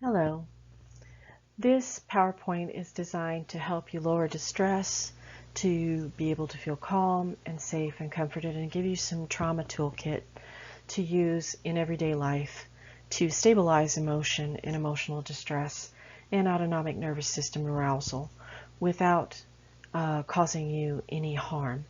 Hello. This PowerPoint is designed to help you lower distress, to be able to feel calm and safe and comforted, and give you some trauma toolkit to use in everyday life to stabilize emotion and emotional distress and autonomic nervous system arousal without causing you any harm.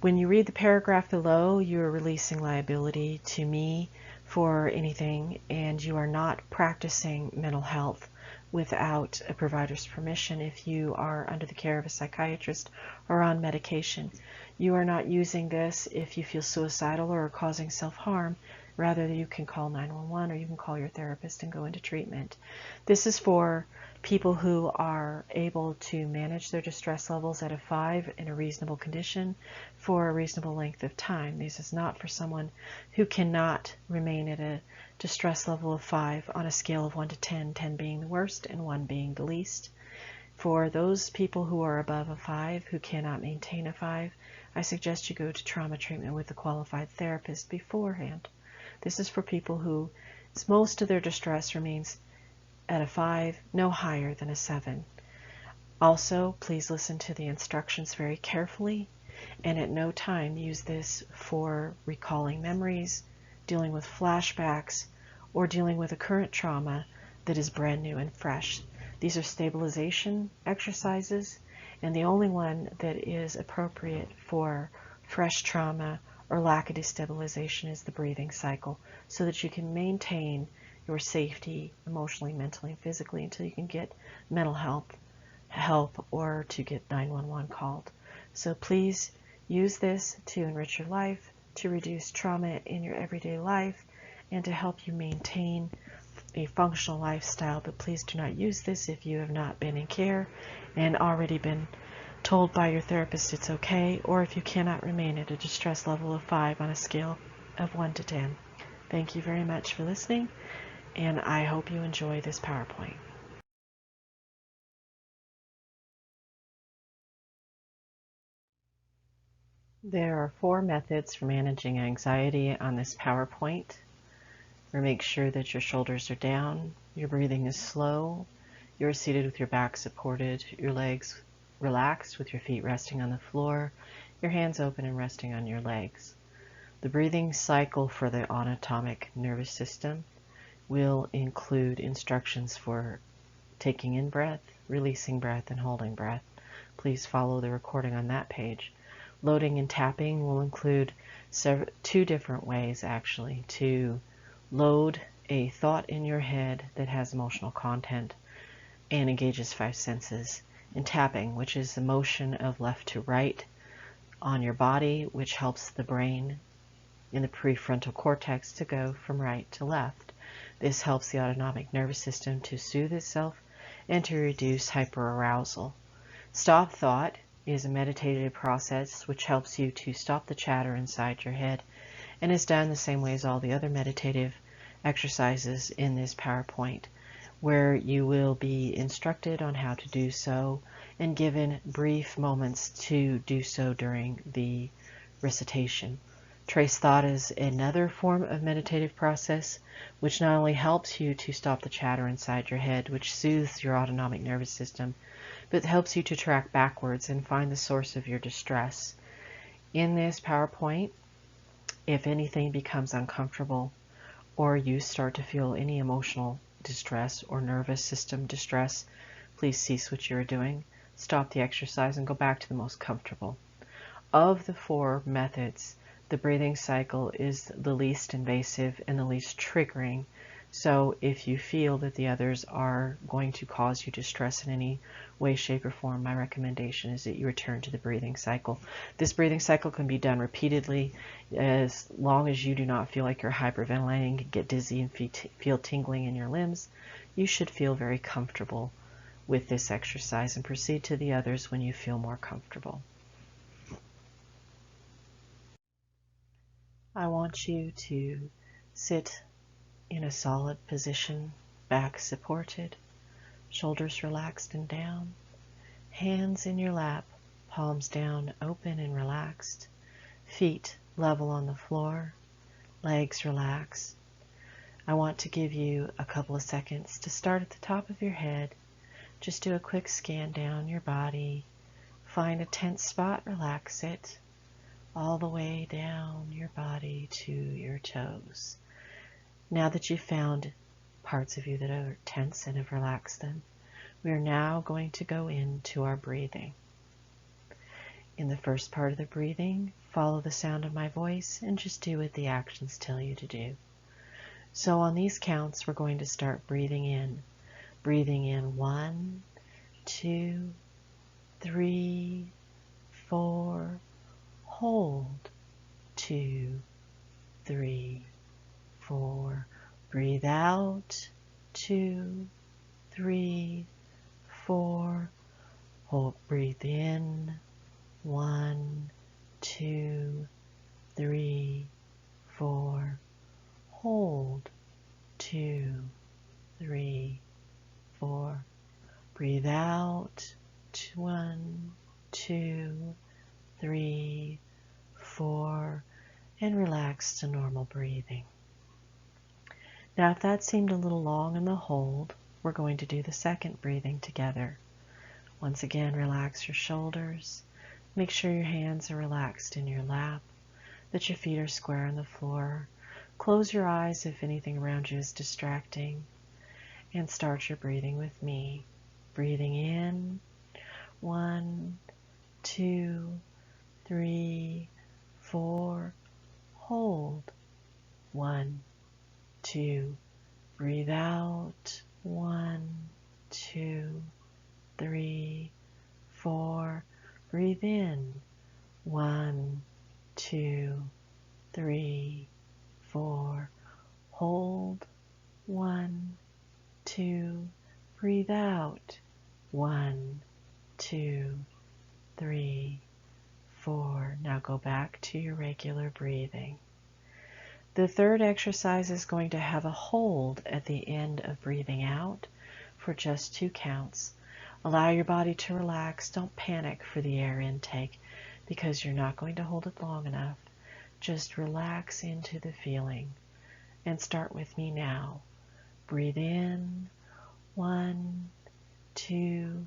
When you read the paragraph below, you are releasing liability to me for anything, and you are not practicing mental health without a provider's permission. If you are under the care of a psychiatrist or on medication, you are not using this if you feel suicidal or are causing self-harm. Rather, you can call 911 or you can call your therapist and go into treatment. This is for people who are able to manage their distress levels at a 5 in a reasonable condition for a reasonable length of time. This is not for someone who cannot remain at a distress level of 5 on a scale of 1 to 10, 10 being the worst and 1 being the least. For those people who are above a 5, who cannot maintain a 5, I suggest you go to trauma treatment with a qualified therapist beforehand. This is for people who most of their distress remains at a 5, no higher than a 7. Also, please listen to the instructions very carefully, and at no time use this for recalling memories, dealing with flashbacks, or dealing with a current trauma that is brand new and fresh. These are stabilization exercises, and the only one that is appropriate for fresh trauma or lack of destabilization is the breathing cycle, so that you can maintain your safety emotionally, mentally, and physically until you can get mental help or to get 911 called. So please use this to enrich your life, to reduce trauma in your everyday life, and to help you maintain a functional lifestyle. But please do not use this if you have not been in care and already been told by your therapist it's okay, or if you cannot remain at a distress level of 5 on a scale of 1 to 10. Thank you very much for listening, and I hope you enjoy this PowerPoint. There are 4 methods for managing anxiety on this PowerPoint. Make sure that your shoulders are down, your breathing is slow, you're seated with your back supported, your legs relaxed with your feet resting on the floor, your hands open and resting on your legs. The breathing cycle for the autonomic nervous system will include instructions for taking in breath, releasing breath, and holding breath. Please follow the recording on that page. Loading and tapping will include 2 different ways actually to load a thought in your head that has emotional content and engages 5 senses, and tapping, which is the motion of left to right on your body, which helps the brain in the prefrontal cortex to go from right to left. This helps the autonomic nervous system to soothe itself and to reduce hyperarousal. Stop thought is a meditative process which helps you to stop the chatter inside your head, and is done the same way as all the other meditative exercises in this PowerPoint, where you will be instructed on how to do so and given brief moments to do so during the recitation. Trace thought is another form of meditative process which not only helps you to stop the chatter inside your head, which soothes your autonomic nervous system, but helps you to track backwards and find the source of your distress. In this PowerPoint, if anything becomes uncomfortable or you start to feel any emotional distress or nervous system distress, please cease what you are doing, stop the exercise, and go back to the most comfortable. Of the 4 methods, the breathing cycle is the least invasive and the least triggering. So if you feel that the others are going to cause you distress in any way, shape, or form, my recommendation is that you return to the breathing cycle. This breathing cycle can be done repeatedly as long as you do not feel like you're hyperventilating, get dizzy, and feel tingling in your limbs. You should feel very comfortable with this exercise, and proceed to the others when you feel more comfortable. I want you to sit in a solid position, back supported, shoulders relaxed and down, hands in your lap, palms down, open and relaxed, feet level on the floor, legs relaxed. I want to give you a couple of seconds to start at the top of your head. Just do a quick scan down your body. Find a tense spot, relax it, all the way down your body to your toes. Now that you've found parts of you that are tense and have relaxed them, we are now going to go into our breathing. In the first part of the breathing, follow the sound of my voice and just do what the actions tell you to do. So on these counts, we're going to start breathing in. Breathing in 1, 2, 3, 4, hold, 2, 3, 4, breathe out, 2, 3, 4, hold, breathe in, 1, 2, 3, 4, hold, 2, 3, 4, breathe out, 1, 2, 3, 4, and relax to normal breathing. Now, if that seemed a little long in the hold, we're going to do the second breathing together. Once again, relax your shoulders. Make sure your hands are relaxed in your lap, that your feet are square on the floor. Close your eyes if anything around you is distracting, and start your breathing with me. Breathing in, 1, 2, 3, 4, hold, 1, 2, breathe out, 1, 2, 3, 4, breathe in, 1, 2, 3, 4, hold, 1, 2, breathe out, 1, 2, 3, 4. Now go back to your regular breathing. The third exercise is going to have a hold at the end of breathing out for just 2 counts. Allow your body to relax. Don't panic for the air intake because you're not going to hold it long enough. Just relax into the feeling and start with me now. Breathe in, 1, 2,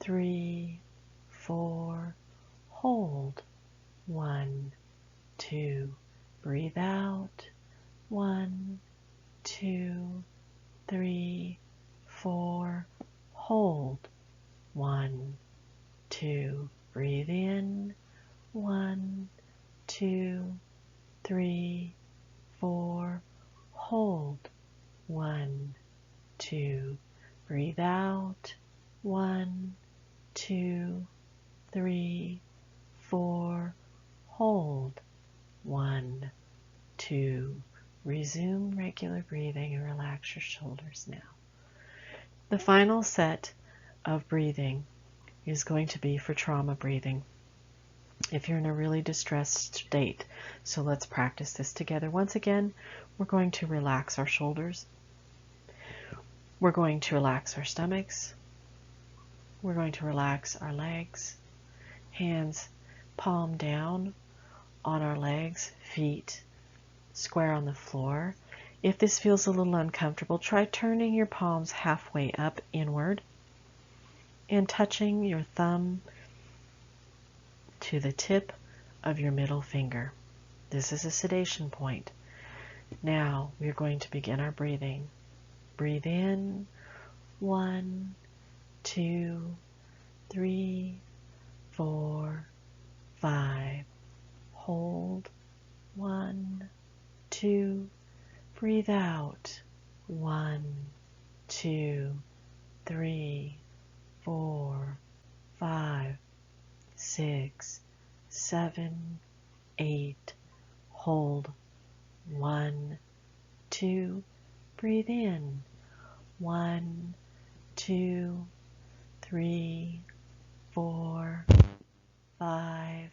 3, 4, hold, 1, 2, breathe out, 1, 2, 3, 4, hold, 1, 2, breathe in, 1, 2, 3, 4, hold, 1, 2, breathe out, 1, 2, 3, 4, hold, 1, 2, resume regular breathing and relax your shoulders now. The final set of breathing is going to be for trauma breathing if you're in a really distressed state. So let's practice this together. Once again, we're going to relax our shoulders. We're going to relax our stomachs. We're going to relax our legs. Hands palm down on our legs, feet square on the floor. If this feels a little uncomfortable, try turning your palms halfway up inward and touching your thumb to the tip of your middle finger. This is a sedation point. Now we're going to begin our breathing. Breathe in, 1, 2, 3, 4, 5. Hold, 1, 2. Breathe out, 1, 2, 3, 4, 5, 6, 7, 8. Hold, 1, 2. Breathe in, 1, 2, 3, 4, 5.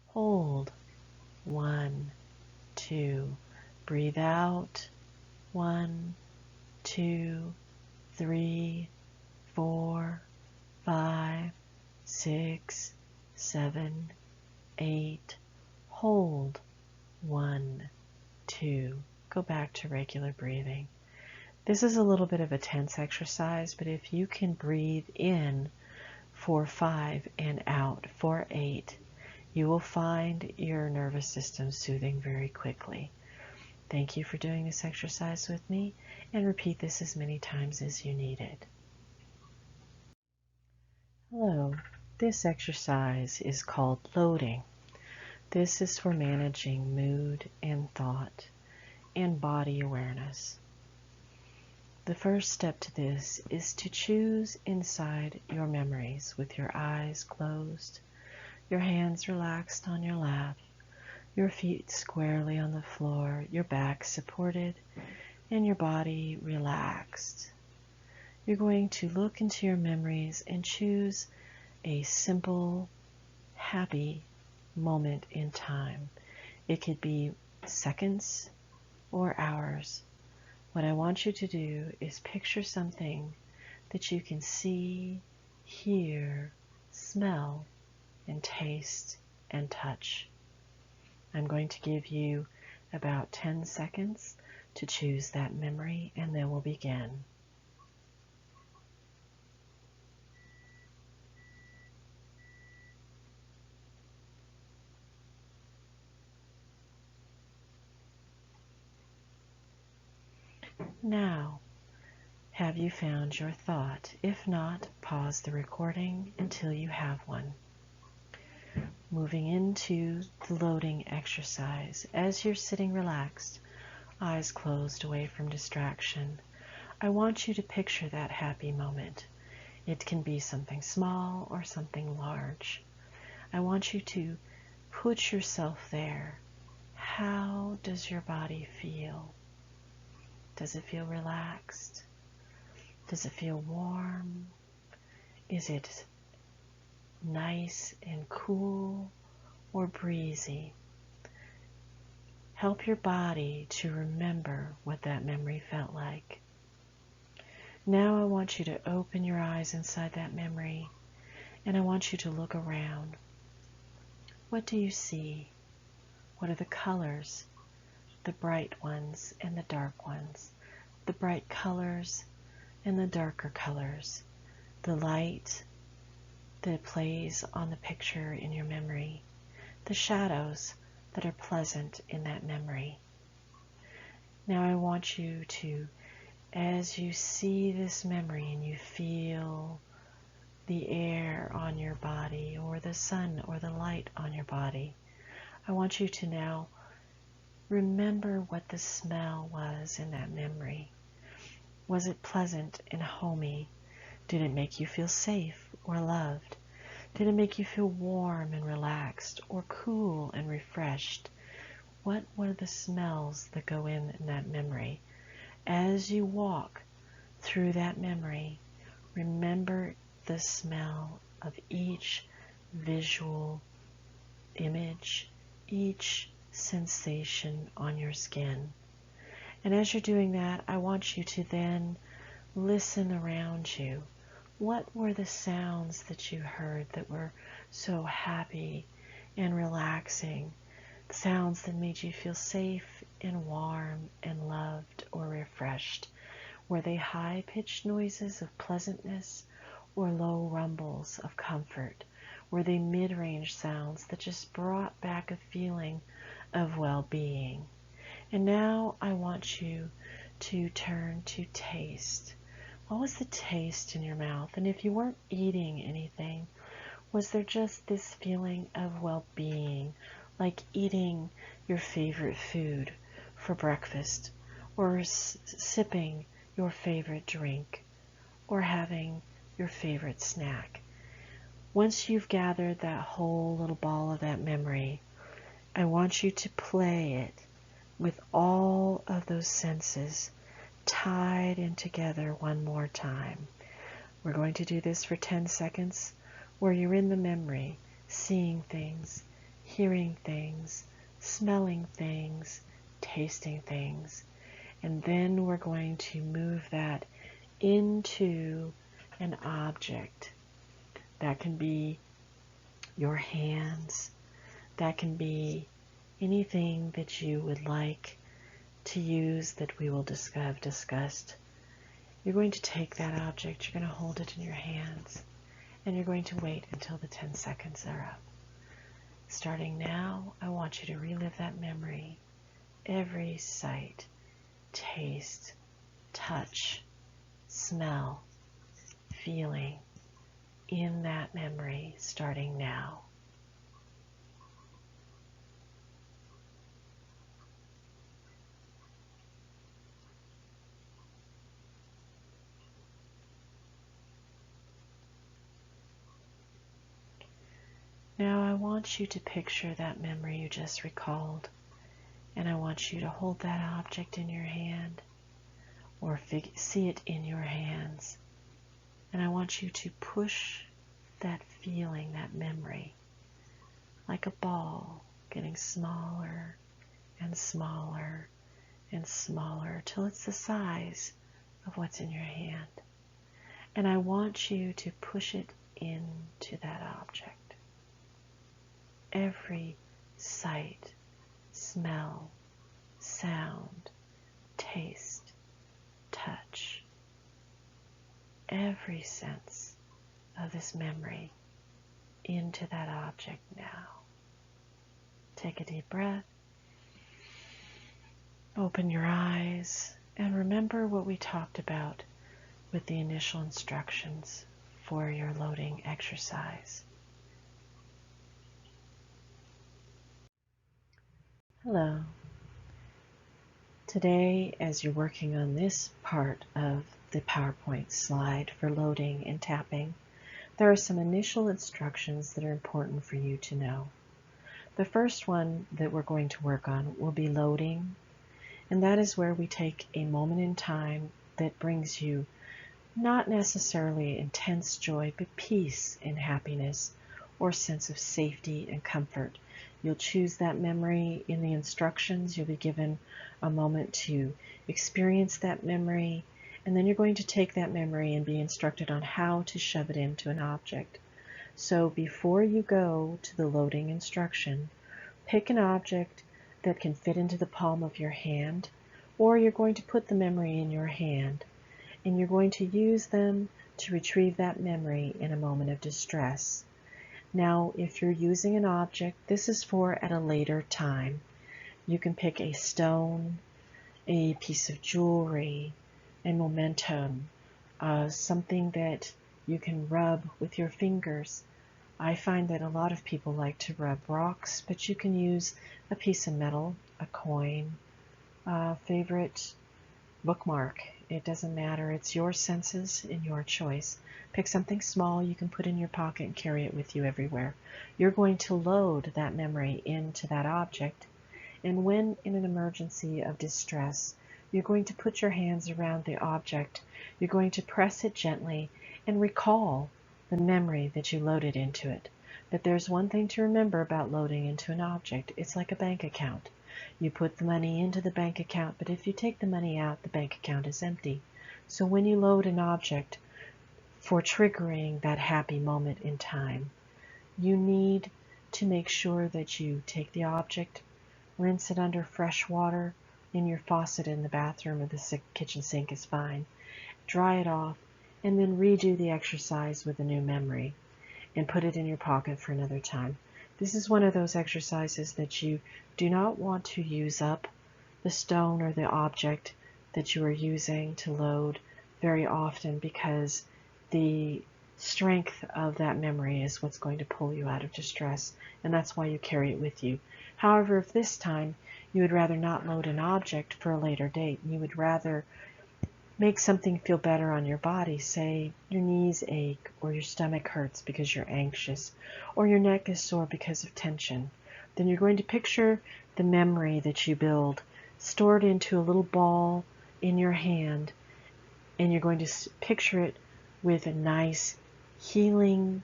Hold, 1, 2. Breathe out, 1, 2, 3, 4, 5, 6, 7, 8. Hold, 1, 2. go back to regular breathing. This is a little bit of a tense exercise, but if you can breathe in for 5 and out for 8, you will find your nervous system soothing very quickly. Thank you for doing this exercise with me, and repeat this as many times as you need it. Hello, this exercise is called loading. This is for managing mood and thought and body awareness. The first step to this is to choose inside your memories with your eyes closed, your hands relaxed on your lap, your feet squarely on the floor, your back supported, and your body relaxed. You're going to look into your memories and choose a simple, happy moment in time. It could be seconds or hours. What I want you to do is picture something that you can see, hear, smell, and taste and touch. I'm going to give you about 10 seconds to choose that memory, and then we'll begin. Now, have you found your thought? If not, pause the recording until you have one. Moving into the loading exercise. As you're sitting relaxed, eyes closed away from distraction, I want you to picture that happy moment. It can be something small or something large. I want you to put yourself there. How does your body feel? Does it feel relaxed? Does it feel warm? Is it nice and cool or breezy? Help your body to remember what that memory felt like. Now I want you to open your eyes inside that memory, and I want you to look around. What do you see? What are the colors? The bright ones and the dark ones, the bright colors and the darker colors, the light that plays on the picture in your memory, the shadows that are pleasant in that memory. Now I want you to, as you see this memory and you feel the air on your body or the sun or the light on your body, I want you to now remember what the smell was in that memory. Was it pleasant and homey? Did it make you feel safe or loved? Did it make you feel warm and relaxed or cool and refreshed? What were the smells that go in that memory? As you walk through that memory, remember the smell of each visual image, each sensation on your skin. And as you're doing that, I want you to then listen around you. What were the sounds that you heard that were so happy and relaxing? Sounds that made you feel safe and warm and loved or refreshed. Were they high-pitched noises of pleasantness or low rumbles of comfort? Were they mid-range sounds that just brought back a feeling of well-being? And now I want you to turn to taste. What was the taste in your mouth? And if you weren't eating anything, was there just this feeling of well-being, like eating your favorite food for breakfast, or sipping your favorite drink, or having your favorite snack? Once you've gathered that whole little ball of that memory, I want you to play it with all of those senses tied in together one more time. We're going to do this for 10 seconds where you're in the memory, seeing things, hearing things, smelling things, tasting things. And then we're going to move that into an object. That can be your hands. That can be anything that you would like to use that we will have discussed, you're going to take that object, you're going to hold it in your hands, and you're going to wait until the 10 seconds are up. Starting now, I want you to relive that memory. Every sight, taste, touch, smell, feeling in that memory, starting now. Now I want you to picture that memory you just recalled, and I want you to hold that object in your hand or see it in your hands, and I want you to push that feeling, that memory, like a ball, getting smaller and smaller and smaller till it's the size of what's in your hand. And I want you to push it into that object. Every sight, smell, sound, taste, touch, every sense of this memory into that object now. Take a deep breath, open your eyes, and remember what we talked about with the initial instructions for your loading exercise. Hello. Today, as you're working on this part of the PowerPoint slide for loading and tapping, there are some initial instructions that are important for you to know. The first one that we're going to work on will be loading, and that is where we take a moment in time that brings you not necessarily intense joy, but peace and happiness or sense of safety and comfort. You'll choose that memory in the instructions. You'll be given a moment to experience that memory, and then you're going to take that memory and be instructed on how to shove it into an object. So before you go to the loading instruction, pick an object that can fit into the palm of your hand, or you're going to put the memory in your hand, and you're going to use them to retrieve that memory in a moment of distress. Now, if you're using an object, this is for at a later time. You can pick a stone, a piece of jewelry, a momentum, something that you can rub with your fingers. I find that a lot of people like to rub rocks, but you can use a piece of metal, a coin, a favorite bookmark. It doesn't matter. It's your senses and your choice. Pick something small you can put in your pocket and carry it with you everywhere. You're going to load that memory into that object, and when in an emergency of distress, you're going to put your hands around the object. You're going to press it gently and recall the memory that you loaded into it. But there's one thing to remember about loading into an object. It's like a bank account. You put the money into the bank account, but if you take the money out, the bank account is empty. So when you load an object for triggering that happy moment in time, you need to make sure that you take the object, rinse it under fresh water in your faucet in the bathroom, or the kitchen sink is fine. Dry it off, and then redo the exercise with a new memory and put it in your pocket for another time. This is one of those exercises that you do not want to use up the stone or the object that you are using to load very often, because the strength of that memory is what's going to pull you out of distress, and that's why you carry it with you. However, if this time you would rather not load an object for a later date, and you would rather make something feel better on your body, say your knees ache, or your stomach hurts because you're anxious, or your neck is sore because of tension, then you're going to picture the memory that you build stored into a little ball in your hand, and you're going to picture it with a nice healing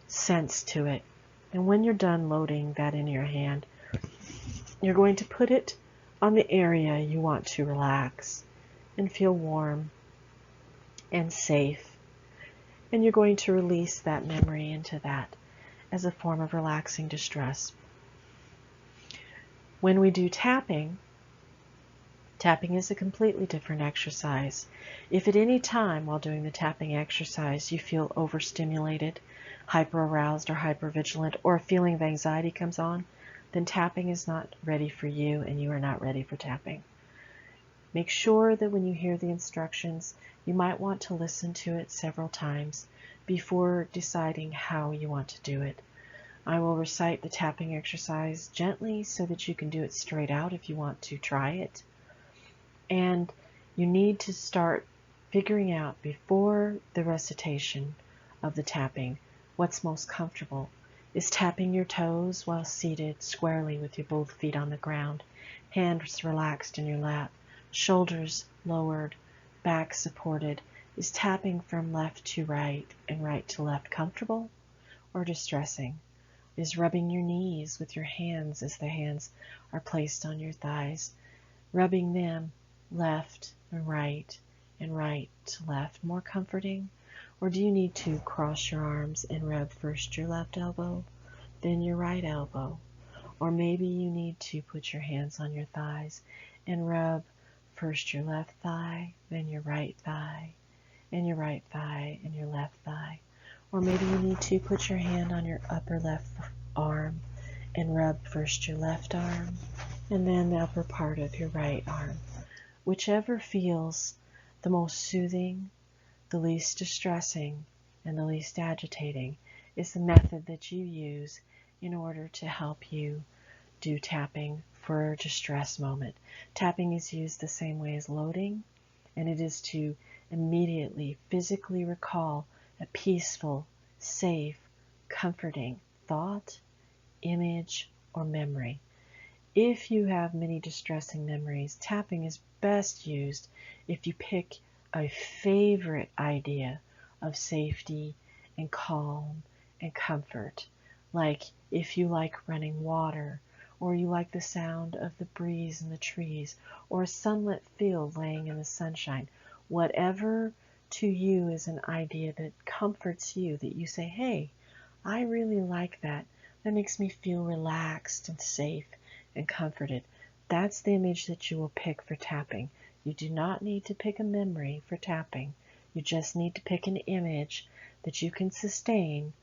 sense to it. And when you're done loading that in your hand, you're going to put it on the area you want to relax and feel warm and safe. And you're going to release that memory into that as a form of relaxing distress. When we do tapping, Tapping is a completely different exercise. If at any time while doing the tapping exercise you feel overstimulated, hyperaroused, or hypervigilant, or a feeling of anxiety comes on, then tapping is not ready for you and you are not ready for tapping. Make sure that when you hear the instructions, you might want to listen to it several times before deciding how you want to do it. I will recite the tapping exercise gently so that you can do it straight out if you want to try it. And you need to start figuring out before the recitation of the tapping what's most comfortable. Is tapping your toes while seated squarely with your both feet on the ground, hands relaxed in your lap, shoulders lowered, back supported? Is tapping from left to right and right to left comfortable or distressing? Is rubbing your knees with your hands as the hands are placed on your thighs, rubbing them left and right to left more comforting? Or do you need to cross your arms and rub first your left elbow, then your right elbow? Or maybe you need to put your hands on your thighs and rub first your left thigh, then your right thigh, and your right thigh and your left thigh. Or maybe you need to put your hand on your upper left arm and rub first your left arm and then the upper part of your right arm. Whichever feels the most soothing, the least distressing, and the least agitating is the method that you use in order to help you do tapping for a distress moment. Tapping is used the same way as loading, and it is to immediately physically recall a peaceful, safe, comforting thought, image, or memory. If you have many distressing memories, tapping is best used if you pick a favorite idea of safety and calm and comfort. Like if you like running water, or you like the sound of the breeze in the trees, or a sunlit field laying in the sunshine. Whatever to you is an idea that comforts you, that you say, hey, I really like that. That makes me feel relaxed and safe and comforted. That's the image that you will pick for tapping. You do not need to pick a memory for tapping. You just need to pick an image that you can sustain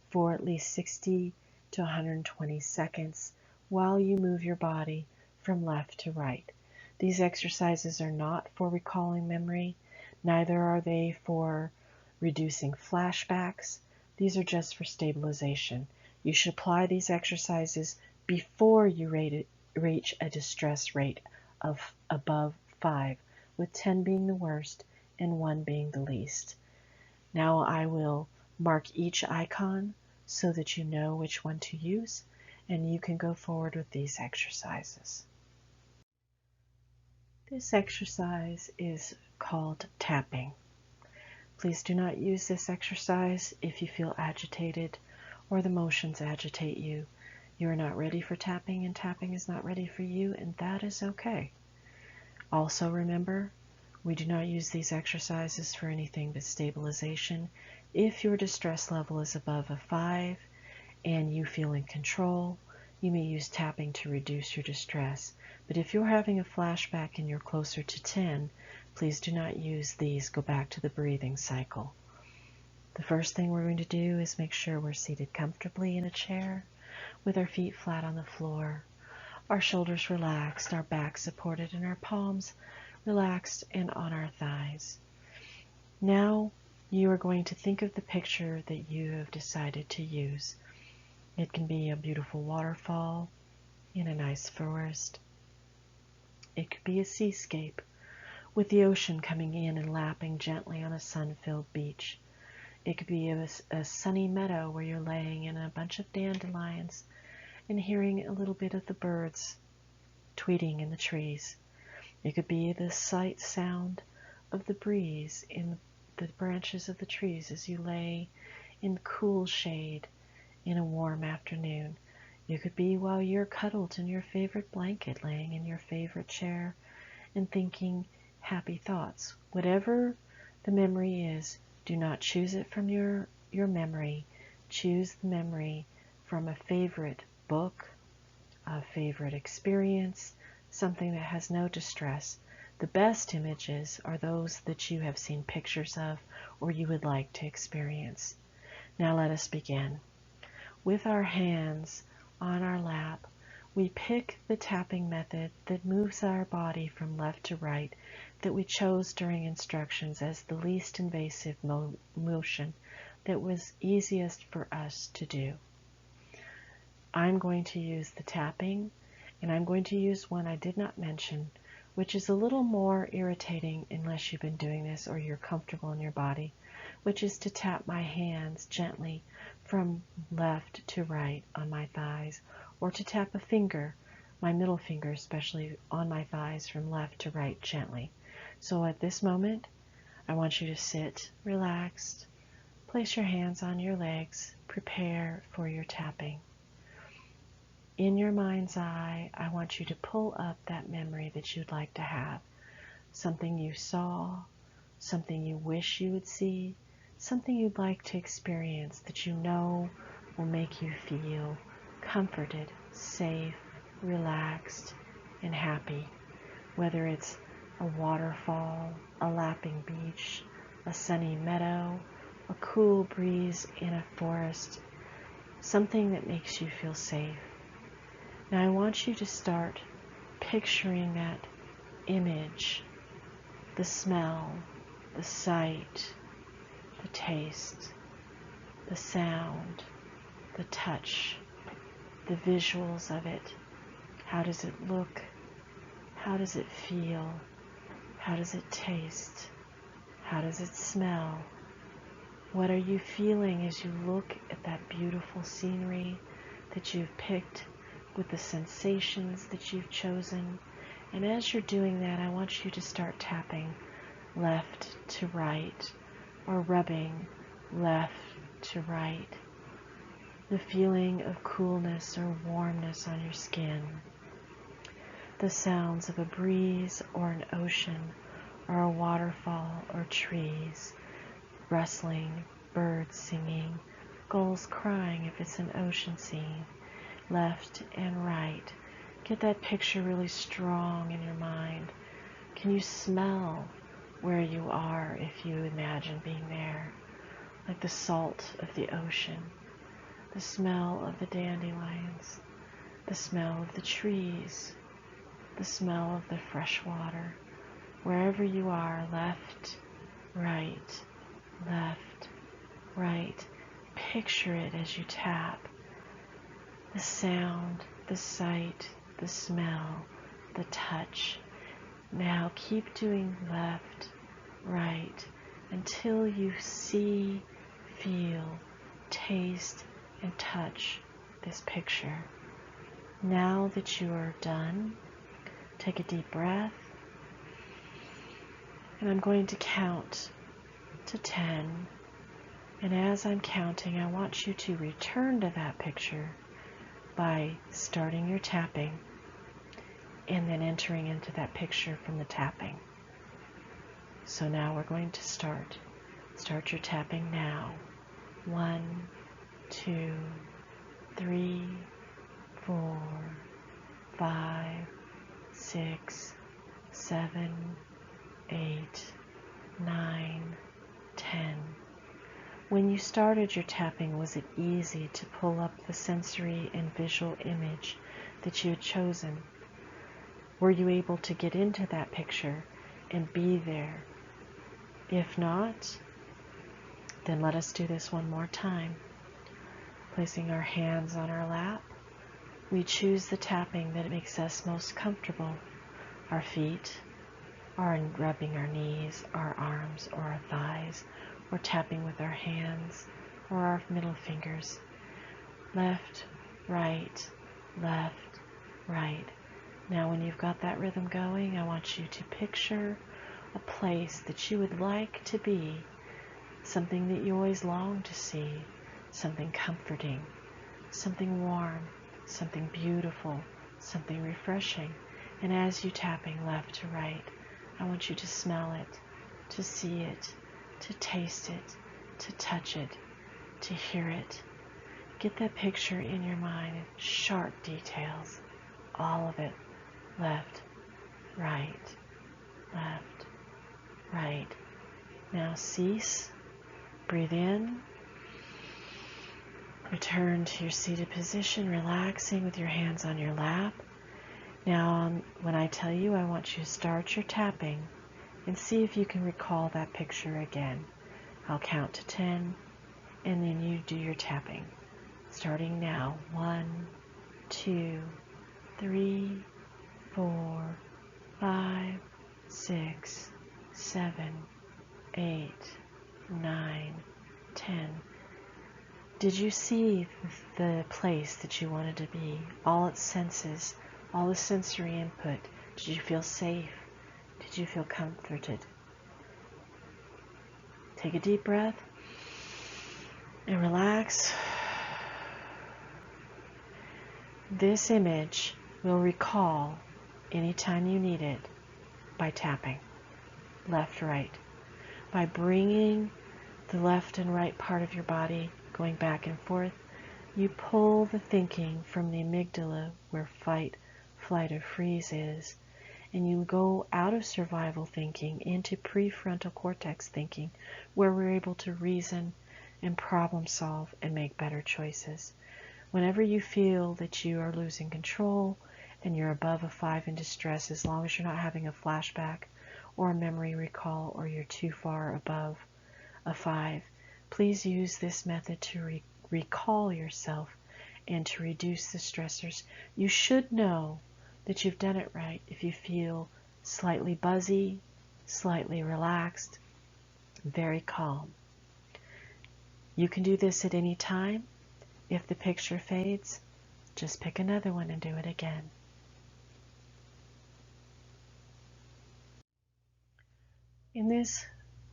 for at least 60 to 120 seconds while you move your body from left to right. These exercises are not for recalling memory, neither are they for reducing flashbacks. These are just for stabilization. You should apply these exercises before you reach a distress rate of above 5, with 10 being the worst and 1 being the least. Now I will mark each icon so that you know which one to use, and you can go forward with these exercises. This exercise is called tapping. Please do not use this exercise if you feel agitated or the motions agitate you. You are not ready for tapping, and tapping is not ready for you, and that is okay. Also remember, we do not use these exercises for anything but stabilization. If your distress level is above a 5 and you feel in control, you may use tapping to reduce your distress. But if you're having a flashback and you're closer to 10, please do not use these. Go back to the breathing cycle. The first thing we're going to do is make sure we're seated comfortably in a chair with our feet flat on the floor, our shoulders relaxed, our back supported, and our palms relaxed and on our thighs. Now you are going to think of the picture that you have decided to use. It can be a beautiful waterfall in a nice forest. It could be a seascape with the ocean coming in and lapping gently on a sun-filled beach. It could be a sunny meadow where you're laying in a bunch of dandelions and hearing a little bit of the birds tweeting in the trees. It could be the slight sound of the breeze in the branches of the trees as you lay in cool shade in a warm afternoon. It could be while you're cuddled in your favorite blanket, laying in your favorite chair and thinking happy thoughts. Whatever the memory is, do not choose it from your memory. Choose the memory from a favorite book, a favorite experience, something that has no distress. The best images are those that you have seen pictures of or you would like to experience. Now let us begin. With our hands on our lap, we pick the tapping method that moves our body from left to right that we chose during instructions as the least invasive motion that was easiest for us to do. I'm going to use the tapping, and I'm going to use one I did not mention, which is a little more irritating unless you've been doing this or you're comfortable in your body, which is to tap my hands gently from left to right on my thighs, or to tap a finger, my middle finger especially, on my thighs from left to right gently. So at this moment, I want you to sit relaxed, place your hands on your legs, prepare for your tapping. In your mind's eye, I want you to pull up that memory that you'd like to have. Something you saw, something you wish you would see, something you'd like to experience that you know will make you feel comforted, safe, relaxed, and happy. Whether it's a waterfall, a lapping beach, a sunny meadow, a cool breeze in a forest, something that makes you feel safe. Now I want you to start picturing that image, the smell, the sight, the taste, the sound, the touch, the visuals of it. How does it look? How does it feel? How does it taste? How does it smell? What are you feeling as you look at that beautiful scenery that you've picked with the sensations that you've chosen? And as you're doing that, I want you to start tapping left to right, or rubbing left to right. The feeling of coolness or warmness on your skin. The sounds of a breeze or an ocean or a waterfall or trees, rustling, birds singing, gulls crying if it's an ocean scene. Left and right. Get that picture really strong in your mind. Can you smell where you are if you imagine being there? Like the salt of the ocean, the smell of the dandelions, the smell of the trees, the smell of the fresh water. Wherever you are, left, right, picture it as you tap. The sound, the sight, the smell, the touch. Now keep doing left, right, until you see, feel, taste, and touch this picture. Now that you are done, take a deep breath, and I'm going to count to 10. And as I'm counting, I want you to return to that picture by starting your tapping and then entering into that picture from the tapping. So now we're going to start. Start your tapping now. 1, 2, 3, 4, 5, 6, 7, 8, 9, 10. When you started your tapping, was it easy to pull up the sensory and visual image that you had chosen? Were you able to get into that picture and be there? If not, then let us do this one more time. Placing our hands on our lap, we choose the tapping that makes us most comfortable. Our feet, or rubbing our knees, our arms, or our thighs, or tapping with our hands or our middle fingers. Left, right, left, right. Now when you've got that rhythm going, I want you to picture a place that you would like to be, something that you always long to see, something comforting, something warm, something beautiful, something refreshing. And as you're tapping left to right, I want you to smell it, to see it, to taste it, to touch it, to hear it. Get that picture in your mind in sharp details, all of it, left, right, left, right. Now cease, breathe in, return to your seated position, relaxing with your hands on your lap. Now, when I tell you, I want you to start your tapping and see if you can recall that picture again. I'll count to 10, and then you do your tapping. Starting now. 1, 2, 3, 4, 5, 6, 7, 8, 9, 10. Did you see the place that you wanted to be? All its senses, all the sensory input. Did you feel safe? Did you feel comforted? Take a deep breath and relax. This image will recall anytime you need it by tapping left, right, by bringing the left and right part of your body going back and forth. You pull the thinking from the amygdala, where fight, flight, or freeze is, and you go out of survival thinking into prefrontal cortex thinking, where we're able to reason and problem solve and make better choices. Whenever you feel that you are losing control and you're above a 5 in distress, as long as you're not having a flashback or a memory recall, or you're too far above a 5, please use this method to recall yourself and to reduce the stressors. You should know that you've done it right if you feel slightly buzzy, slightly relaxed, very calm. You can do this at any time. If the picture fades, just pick another one and do it again. In this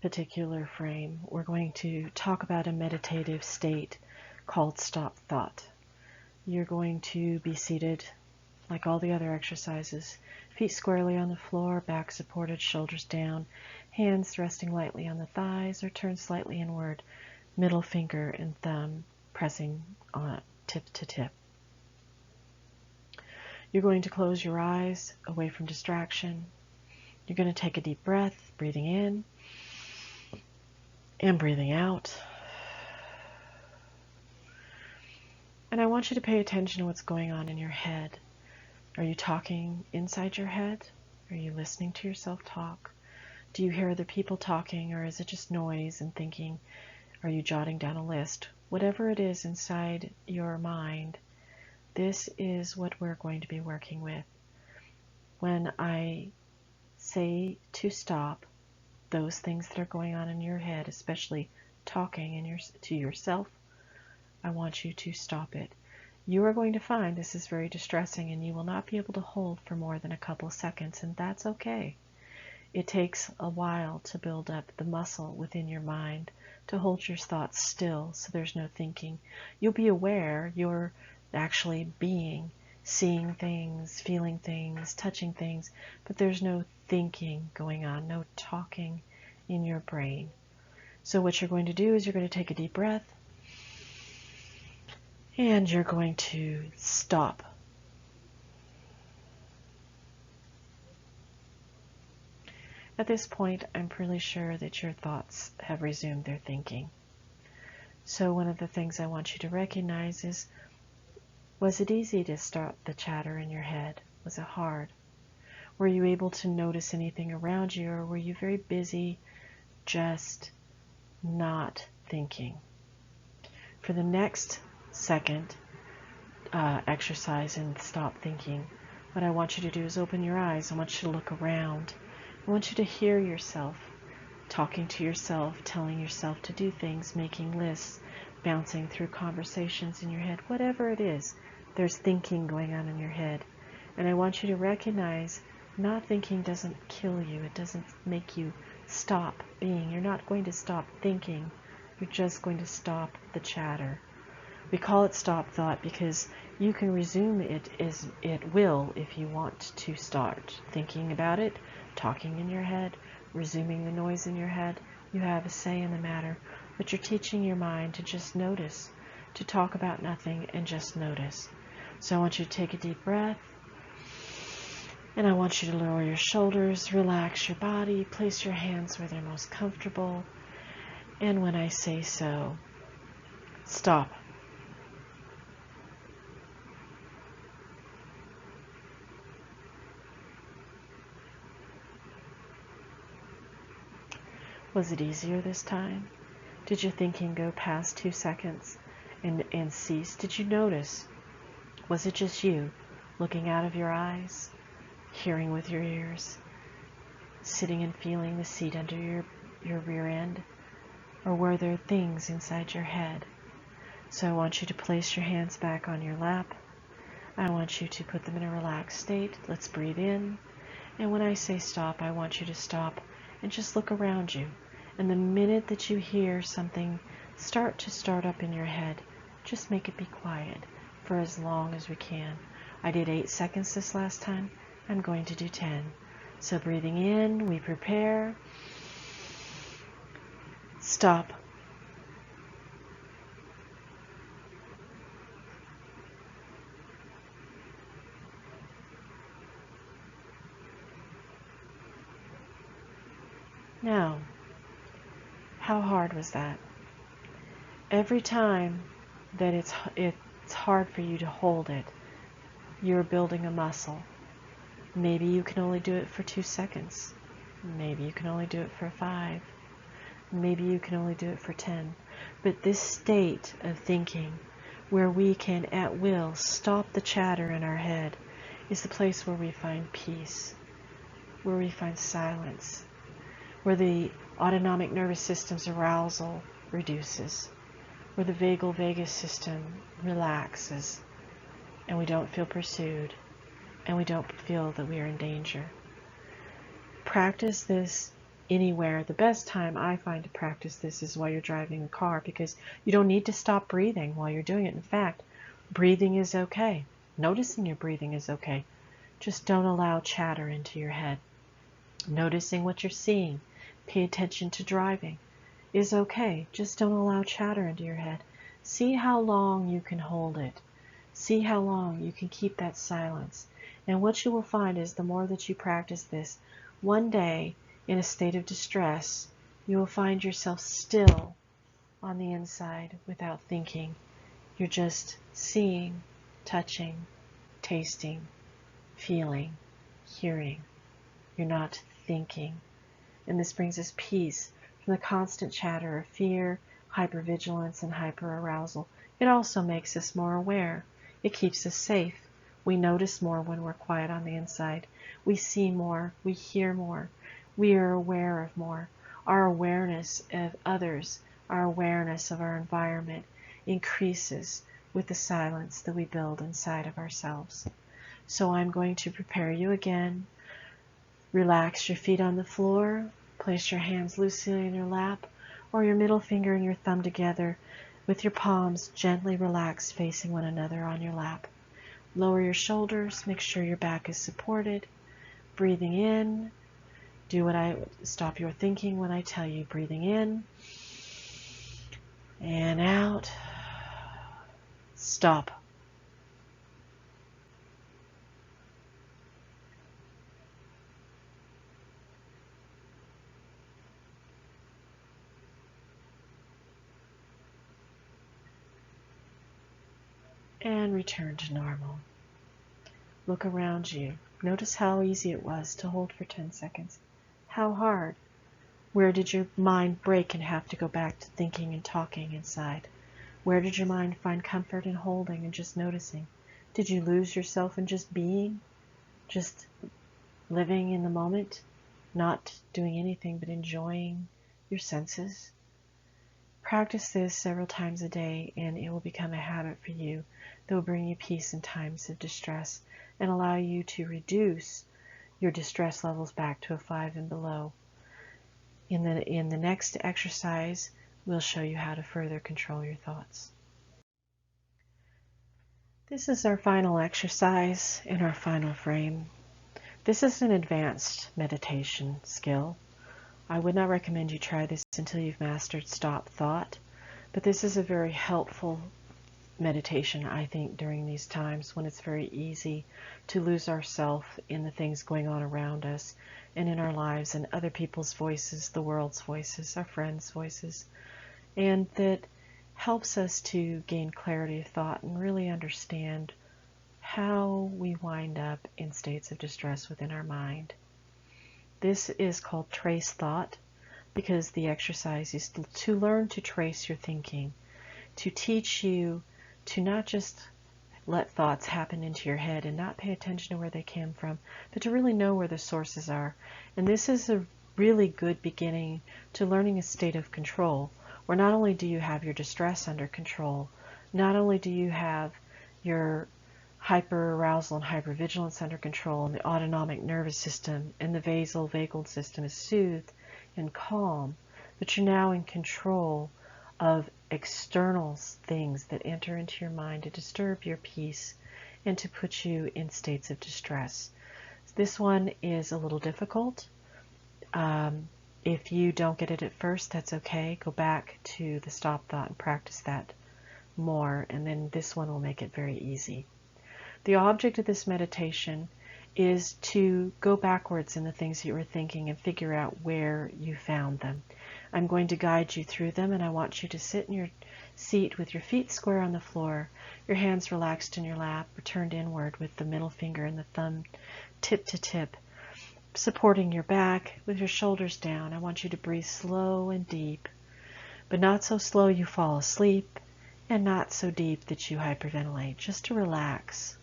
particular frame, we're going to talk about a meditative state called stop thought. You're going to be seated like all the other exercises, feet squarely on the floor, back supported, shoulders down, hands resting lightly on the thighs or turned slightly inward, middle finger and thumb pressing on tip to tip. You're going to close your eyes away from distraction. You're going to take a deep breath, breathing in and breathing out. And I want you to pay attention to what's going on in your head. Are you talking inside your head? Are you listening to yourself talk? Do you hear other people talking, or is it just noise and thinking? Are you jotting down a list? Whatever it is inside your mind, this is what we're going to be working with. When I say to stop those things that are going on in your head, especially talking to yourself, I want you to stop it. You are going to find this is very distressing, and you will not be able to hold for more than a couple of seconds, and that's okay. It takes a while to build up the muscle within your mind to hold your thoughts still so there's no thinking. You'll be aware you're actually being, seeing things, feeling things, touching things, but there's no thinking going on, no talking in your brain. So what you're going to do is you're going to take a deep breath and you're going to stop. At this point, I'm pretty sure that your thoughts have resumed their thinking. So one of the things I want you to recognize is, was it easy to stop the chatter in your head? Was it hard? Were you able to notice anything around you, or were you very busy just not thinking? For the next second exercise in stop thinking, what I want you to do is open your eyes. I want you to look around. I want you to hear yourself talking to yourself, telling yourself to do things, making lists, bouncing through conversations in your head, whatever it is. There's thinking going on in your head. And I want you to recognize not thinking doesn't kill you. It doesn't make you stop being. You're not going to stop thinking. You're just going to stop the chatter. We call it stop thought because you can resume it as it will if you want to start thinking about it, talking in your head, resuming the noise in your head. You have a say in the matter, but you're teaching your mind to just notice, to talk about nothing and just notice. So I want you to take a deep breath And I want you to lower your shoulders, relax your body, place your hands where they're most comfortable. And when I say so, stop. Was it easier this time? Did your thinking go past 2 seconds and cease? Did you notice? Was it just you looking out of your eyes, hearing with your ears, sitting and feeling the seat under your rear end? Or were there things inside your head? So I want you to place your hands back on your lap. I want you to put them in a relaxed state. Let's breathe in. And when I say stop, I want you to stop and just look around you. And the minute that you hear something start up in your head, just make it be quiet for as long as we can. I did 8 seconds this last time. I'm going to do 10. So breathing in, we prepare. Stop. Now, how hard was that? Every time that it's hard for you to hold it, you're building a muscle. Maybe you can only do it for 2 seconds. Maybe you can only do it for 5. Maybe you can only do it for 10. But this state of thinking, where we can at will stop the chatter in our head, is the place where we find peace, where we find silence, where the autonomic nervous system's arousal reduces, where the vagal vagus system relaxes, and we don't feel pursued, and we don't feel that we are in danger. Practice this anywhere. The best time I find to practice this is while you're driving a car, because you don't need to stop breathing while you're doing it. In fact, breathing is okay. Noticing your breathing is okay. Just don't allow chatter into your head. Noticing what you're seeing, pay attention to driving, is okay. Just don't allow chatter into your head. See how long you can hold it. See how long you can keep that silence. And what you will find is the more that you practice this, one day in a state of distress, you will find yourself still on the inside without thinking. You're just seeing, touching, tasting, feeling, hearing. You're not thinking. And this brings us peace from the constant chatter of fear, hypervigilance, and hyperarousal. It also makes us more aware. It keeps us safe. We notice more when we're quiet on the inside. We see more. We hear more. We are aware of more. Our awareness of others, our awareness of our environment increases with the silence that we build inside of ourselves. So I'm going to prepare you again. Relax your feet on the floor. Place your hands loosely in your lap, or your middle finger and your thumb together with your palms gently relaxed facing one another on your lap. Lower your shoulders. Make sure your back is supported. Breathing in. Stop your thinking when I tell you. Breathing in and out. Stop. And return to normal. Look around you. Notice how easy it was to hold for 10 seconds. How hard? Where did your mind break and have to go back to thinking and talking inside? Where did your mind find comfort in holding and just noticing? Did you lose yourself in just being? Just living in the moment? Not doing anything but enjoying your senses? Practice this several times a day, and it will become a habit for you that will bring you peace in times of distress and allow you to reduce your distress levels back to a 5 and below. In the next exercise, we'll show you how to further control your thoughts. This is our final exercise in our final frame. This is an advanced meditation skill. I would not recommend you try this until you've mastered stop thought, but this is a very helpful meditation, I think, during these times when it's very easy to lose ourselves in the things going on around us and in our lives and other people's voices, the world's voices, our friends' voices, and that helps us to gain clarity of thought and really understand how we wind up in states of distress within our mind. This is called trace thought because the exercise is to learn to trace your thinking, to teach you to not just let thoughts happen into your head and not pay attention to where they came from, but to really know where the sources are. And this is a really good beginning to learning a state of control, where not only do you have your distress under control, not only do you have your hyperarousal and hypervigilance under control, and the autonomic nervous system and the vagal system is soothed and calm, but you're now in control of external things that enter into your mind to disturb your peace and to put you in states of distress. This one is a little difficult. If you don't get it at first, that's okay. Go back to the stop thought and practice that more, and then this one will make it very easy. The object of this meditation is to go backwards in the things that you were thinking and figure out where you found them. I'm going to guide you through them, and I want you to sit in your seat with your feet square on the floor, your hands relaxed in your lap or turned inward with the middle finger and the thumb tip to tip, supporting your back with your shoulders down. I want you to breathe slow and deep, but not so slow you fall asleep, and not so deep that you hyperventilate, just to relax.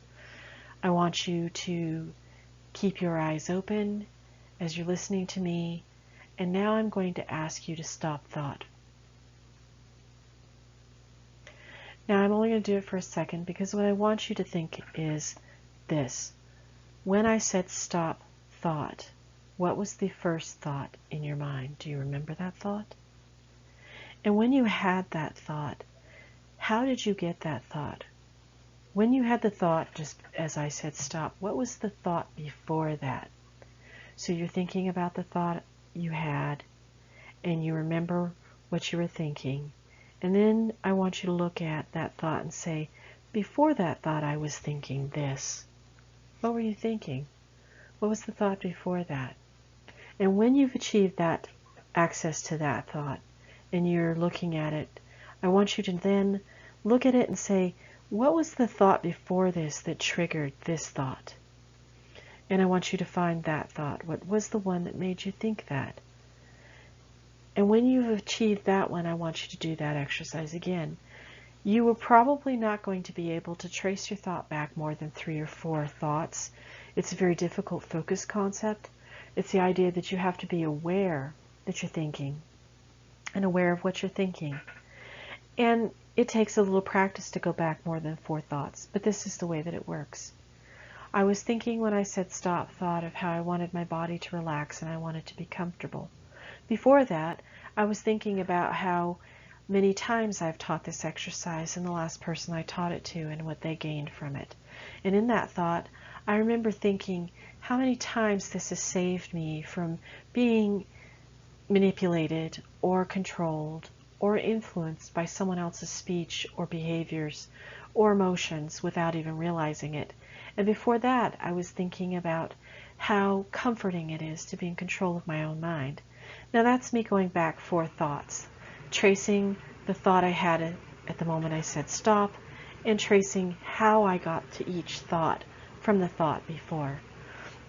I want you to keep your eyes open as you're listening to me, and now I'm going to ask you to stop thought. Now I'm only going to do it for a second because what I want you to think is this. When I said stop thought, what was the first thought in your mind? Do you remember that thought? And when you had that thought, how did you get that thought? When you had the thought, just as I said stop, what was the thought before that? So you're thinking about the thought you had, and you remember what you were thinking. And then I want you to look at that thought and say, before that thought I was thinking this. What were you thinking? What was the thought before that? And when you've achieved that access to that thought, and you're looking at it, I want you to then look at it and say, what was the thought before this that triggered this thought? And I want you to find that thought. What was the one that made you think that? And when you've achieved that one, I want you to do that exercise again. You were probably not going to be able to trace your thought back more than 3 or 4 thoughts. It's a very difficult focus concept. It's the idea that you have to be aware that you're thinking and aware of what you're thinking. And it takes a little practice to go back more than 4 thoughts, but this is the way that it works. I was thinking when I said stop thought of how I wanted my body to relax and I wanted to be comfortable. Before that, I was thinking about how many times I've taught this exercise and the last person I taught it to and what they gained from it. And in that thought, I remember thinking how many times this has saved me from being manipulated or controlled or influenced by someone else's speech or behaviors or emotions without even realizing it. And before that, I was thinking about how comforting it is to be in control of my own mind. Now that's me going back 4 thoughts, tracing the thought I had at the moment I said stop, and tracing how I got to each thought from the thought before.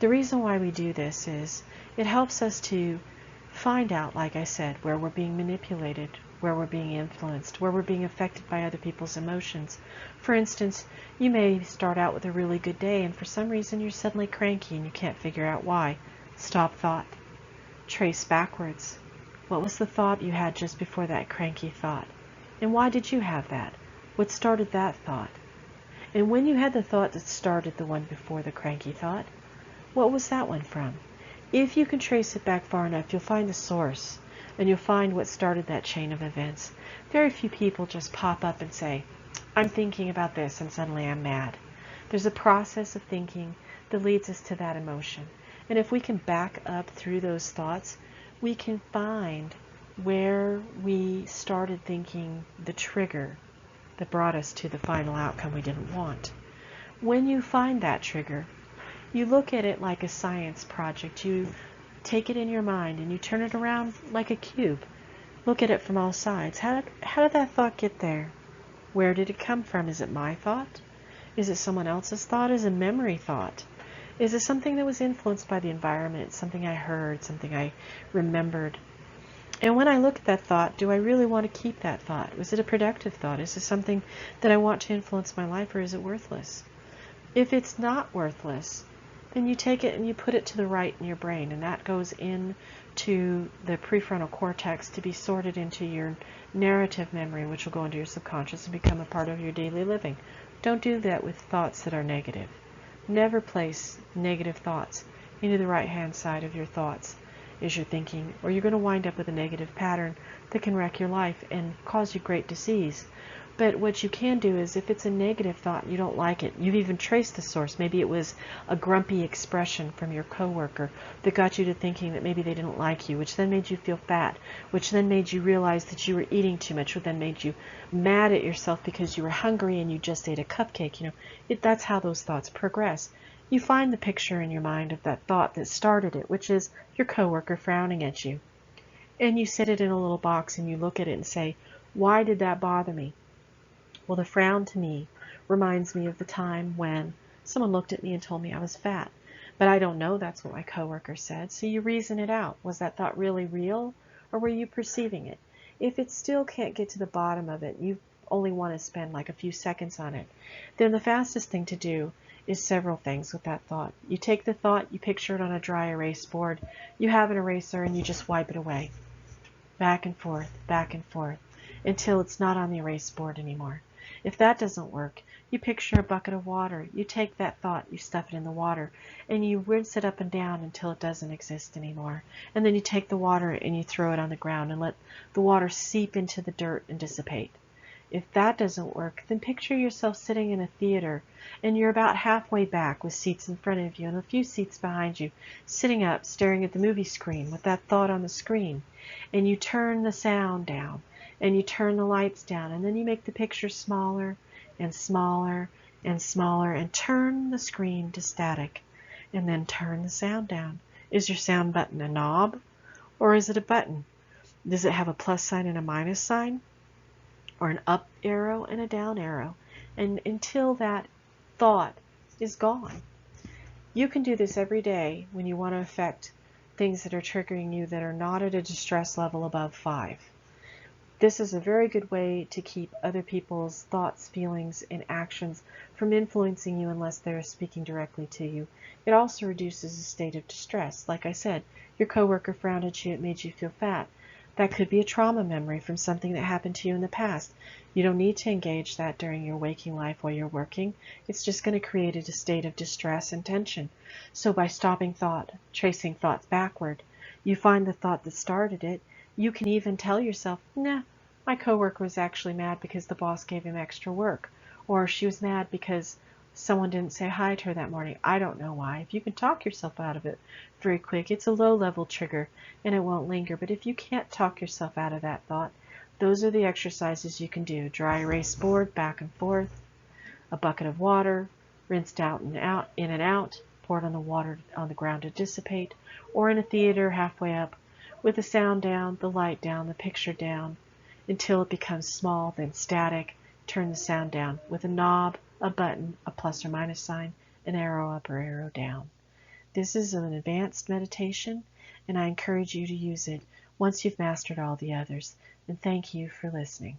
The reason why we do this is it helps us to find out, like I said, where we're being manipulated, where we're being influenced, where we're being affected by other people's emotions. For instance, you may start out with a really good day and for some reason you're suddenly cranky and you can't figure out why. Stop thought. Trace backwards. What was the thought you had just before that cranky thought? And why did you have that? What started that thought? And when you had the thought that started the one before the cranky thought, what was that one from? If you can trace it back far enough, you'll find the source, and you'll find what started that chain of events. Very few people just pop up and say, I'm thinking about this, and suddenly I'm mad. There's a process of thinking that leads us to that emotion. And if we can back up through those thoughts, we can find where we started thinking the trigger that brought us to the final outcome we didn't want. When you find that trigger, you look at it like a science project. You take it in your mind and you turn it around like a cube. Look at it from all sides. How did that thought get there? Where did it come from? Is it my thought? Is it someone else's thought? Is it a memory thought? Is it something that was influenced by the environment, something I heard, something I remembered? And when I look at that thought, do I really want to keep that thought? Was it a productive thought? Is it something that I want to influence my life, or is it worthless? If it's not worthless, then you take it and you put it to the right in your brain, and that goes into the prefrontal cortex to be sorted into your narrative memory, which will go into your subconscious and become a part of your daily living. Don't do that with thoughts that are negative. Never place negative thoughts into the right-hand side of your thoughts as you're thinking, or you're going to wind up with a negative pattern that can wreck your life and cause you great disease. But what you can do is, if it's a negative thought and you don't like it, you've even traced the source. Maybe it was a grumpy expression from your coworker that got you to thinking that maybe they didn't like you, which then made you feel fat, which then made you realize that you were eating too much, which then made you mad at yourself because you were hungry and you just ate a cupcake. That's how those thoughts progress. You find the picture in your mind of that thought that started it, which is your coworker frowning at you. And you set it in a little box and you look at it and say, why did that bother me? Well, the frown to me reminds me of the time when someone looked at me and told me I was fat. But I don't know that's what my coworker said. So you reason it out. Was that thought really real, or were you perceiving it? If it still can't get to the bottom of it, you only want to spend like a few seconds on it, then the fastest thing to do is several things with that thought. You take the thought, you picture it on a dry erase board, you have an eraser, and you just wipe it away. Back and forth, until it's not on the erase board anymore. If that doesn't work, you picture a bucket of water. You take that thought, you stuff it in the water, and you rinse it up and down until it doesn't exist anymore. And then you take the water and you throw it on the ground and let the water seep into the dirt and dissipate. If that doesn't work, then picture yourself sitting in a theater and you're about halfway back with seats in front of you and a few seats behind you, sitting up, staring at the movie screen with that thought on the screen. And you turn the sound down and you turn the lights down, and then you make the picture smaller and smaller and smaller and turn the screen to static, and then turn the sound down. Is your sound button a knob, or is it a button? Does it have a plus sign and a minus sign, or an up arrow and a down arrow? And until that thought is gone. You can do this every day when you want to affect things that are triggering you that are not at a distress level above 5. This is a very good way to keep other people's thoughts, feelings, and actions from influencing you unless they're speaking directly to you. It also reduces a state of distress. Like I said, your coworker frowned at you, it made you feel fat. That could be a trauma memory from something that happened to you in the past. You don't need to engage that during your waking life while you're working. It's just going to create a state of distress and tension. So by stopping thought, tracing thoughts backward, you find the thought that started it. You can even tell yourself, nah, my coworker was actually mad because the boss gave him extra work. Or she was mad because someone didn't say hi to her that morning. I don't know why. If you can talk yourself out of it very quick, it's a low-level trigger and it won't linger. But if you can't talk yourself out of that thought, those are the exercises you can do. Dry erase board, back and forth, a bucket of water, rinsed out and out, in and out, poured on the water on the ground to dissipate, or in a theater halfway up, with the sound down, the light down, the picture down, until it becomes small, then static. Turn the sound down with a knob, a button, a plus or minus sign, an arrow up or arrow down. This is an advanced meditation, and I encourage you to use it once you've mastered all the others. And thank you for listening.